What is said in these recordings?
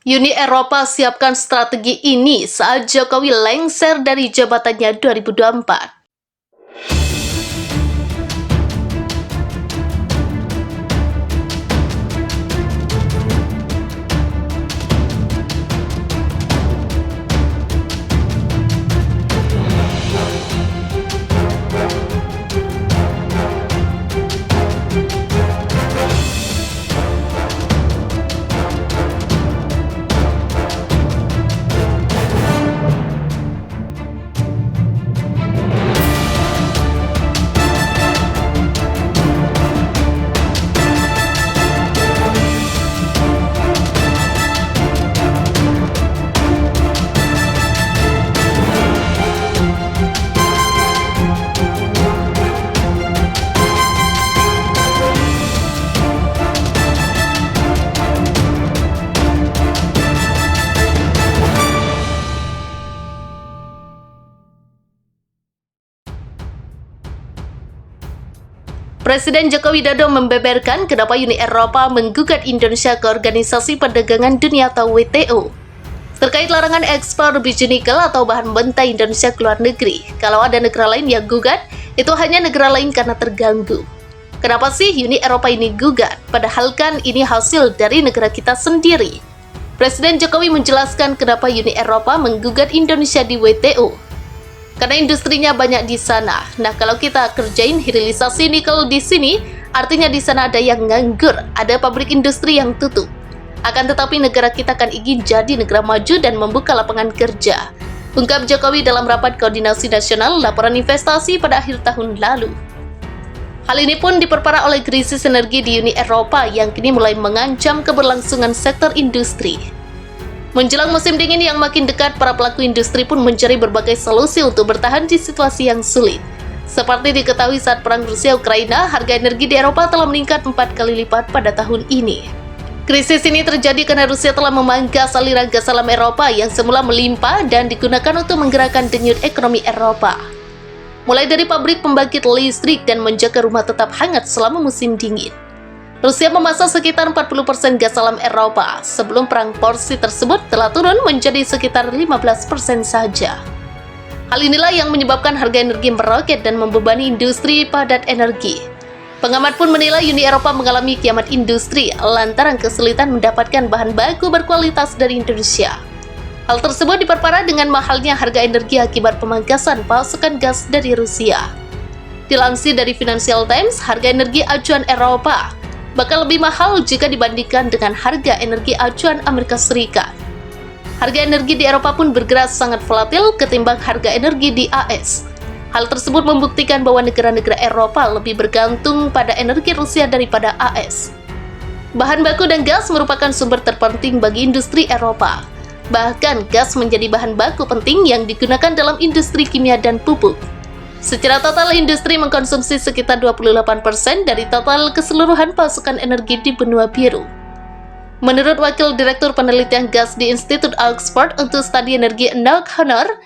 Uni Eropa siapkan strategi ini saat Jokowi lengser dari jabatannya 2024. Presiden Joko Widodo membeberkan kenapa Uni Eropa menggugat Indonesia ke Organisasi Perdagangan Dunia atau WTO terkait larangan ekspor biji nikel atau bahan mentah Indonesia ke luar negeri. Kalau ada negara lain yang gugat, itu hanya negara lain karena terganggu. Kenapa sih Uni Eropa ini gugat? Padahal kan ini hasil dari negara kita sendiri. Presiden Jokowi menjelaskan kenapa Uni Eropa menggugat Indonesia di WTO. Karena industrinya banyak di sana. Nah, kalau kita kerjain hilirisasi nikel di sini, artinya di sana ada yang nganggur, ada pabrik industri yang tutup. Akan tetapi negara kita kan ingin jadi negara maju dan membuka lapangan kerja, ungkap Jokowi dalam rapat koordinasi nasional laporan investasi pada akhir tahun lalu. Hal ini pun diperparah oleh krisis energi di Uni Eropa yang kini mulai mengancam keberlangsungan sektor industri. Menjelang musim dingin yang makin dekat, para pelaku industri pun mencari berbagai solusi untuk bertahan di situasi yang sulit. Seperti diketahui saat perang Rusia-Ukraina, harga energi di Eropa telah meningkat 4 kali lipat pada tahun ini. Krisis ini terjadi karena Rusia telah memangkas aliran gas alam Eropa yang semula melimpah dan digunakan untuk menggerakkan denyut ekonomi Eropa. Mulai dari pabrik pembangkit listrik dan menjaga rumah tetap hangat selama musim dingin. Rusia memasok sekitar 40% gas alam Eropa. Sebelum perang, porsi tersebut telah turun menjadi sekitar 15% saja. Hal inilah yang menyebabkan harga energi meroket dan membebani industri padat energi. Pengamat pun menilai Uni Eropa mengalami kiamat industri lantaran kesulitan mendapatkan bahan baku berkualitas dari Indonesia. Hal tersebut diperparah dengan mahalnya harga energi akibat pemangkasan pasokan gas dari Rusia. Dilansir dari Financial Times, harga energi acuan Eropa bakal lebih mahal jika dibandingkan dengan harga energi acuan Amerika Serikat. Harga energi di Eropa pun bergerak sangat volatil ketimbang harga energi di AS. Hal tersebut membuktikan bahwa negara-negara Eropa lebih bergantung pada energi Rusia daripada AS. Bahan baku dan gas merupakan sumber terpenting bagi industri Eropa. Bahkan gas menjadi bahan baku penting yang digunakan dalam industri kimia dan pupuk. Secara total, industri mengkonsumsi sekitar 28% dari total keseluruhan pasokan energi di benua biru. Menurut Wakil Direktur Penelitian Gas di Institut Oxford untuk Studi Energi Noah Honor,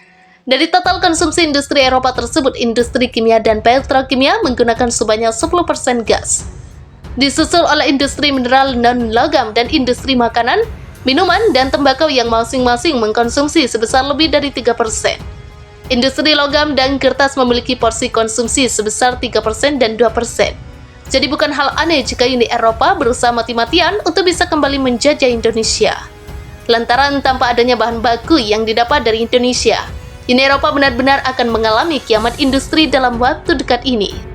dari total konsumsi industri Eropa tersebut, industri kimia dan petrokimia menggunakan sebanyak 10% gas. Disusul oleh industri mineral non-logam dan industri makanan, minuman, dan tembakau yang masing-masing mengkonsumsi sebesar lebih dari 3%. Industri logam dan kertas memiliki porsi konsumsi sebesar 3% dan 2%. Jadi bukan hal aneh jika Uni Eropa berusaha mati-matian untuk bisa kembali menjajah Indonesia. Lantaran tanpa adanya bahan baku yang didapat dari Indonesia, Uni Eropa benar-benar akan mengalami kiamat industri dalam waktu dekat ini.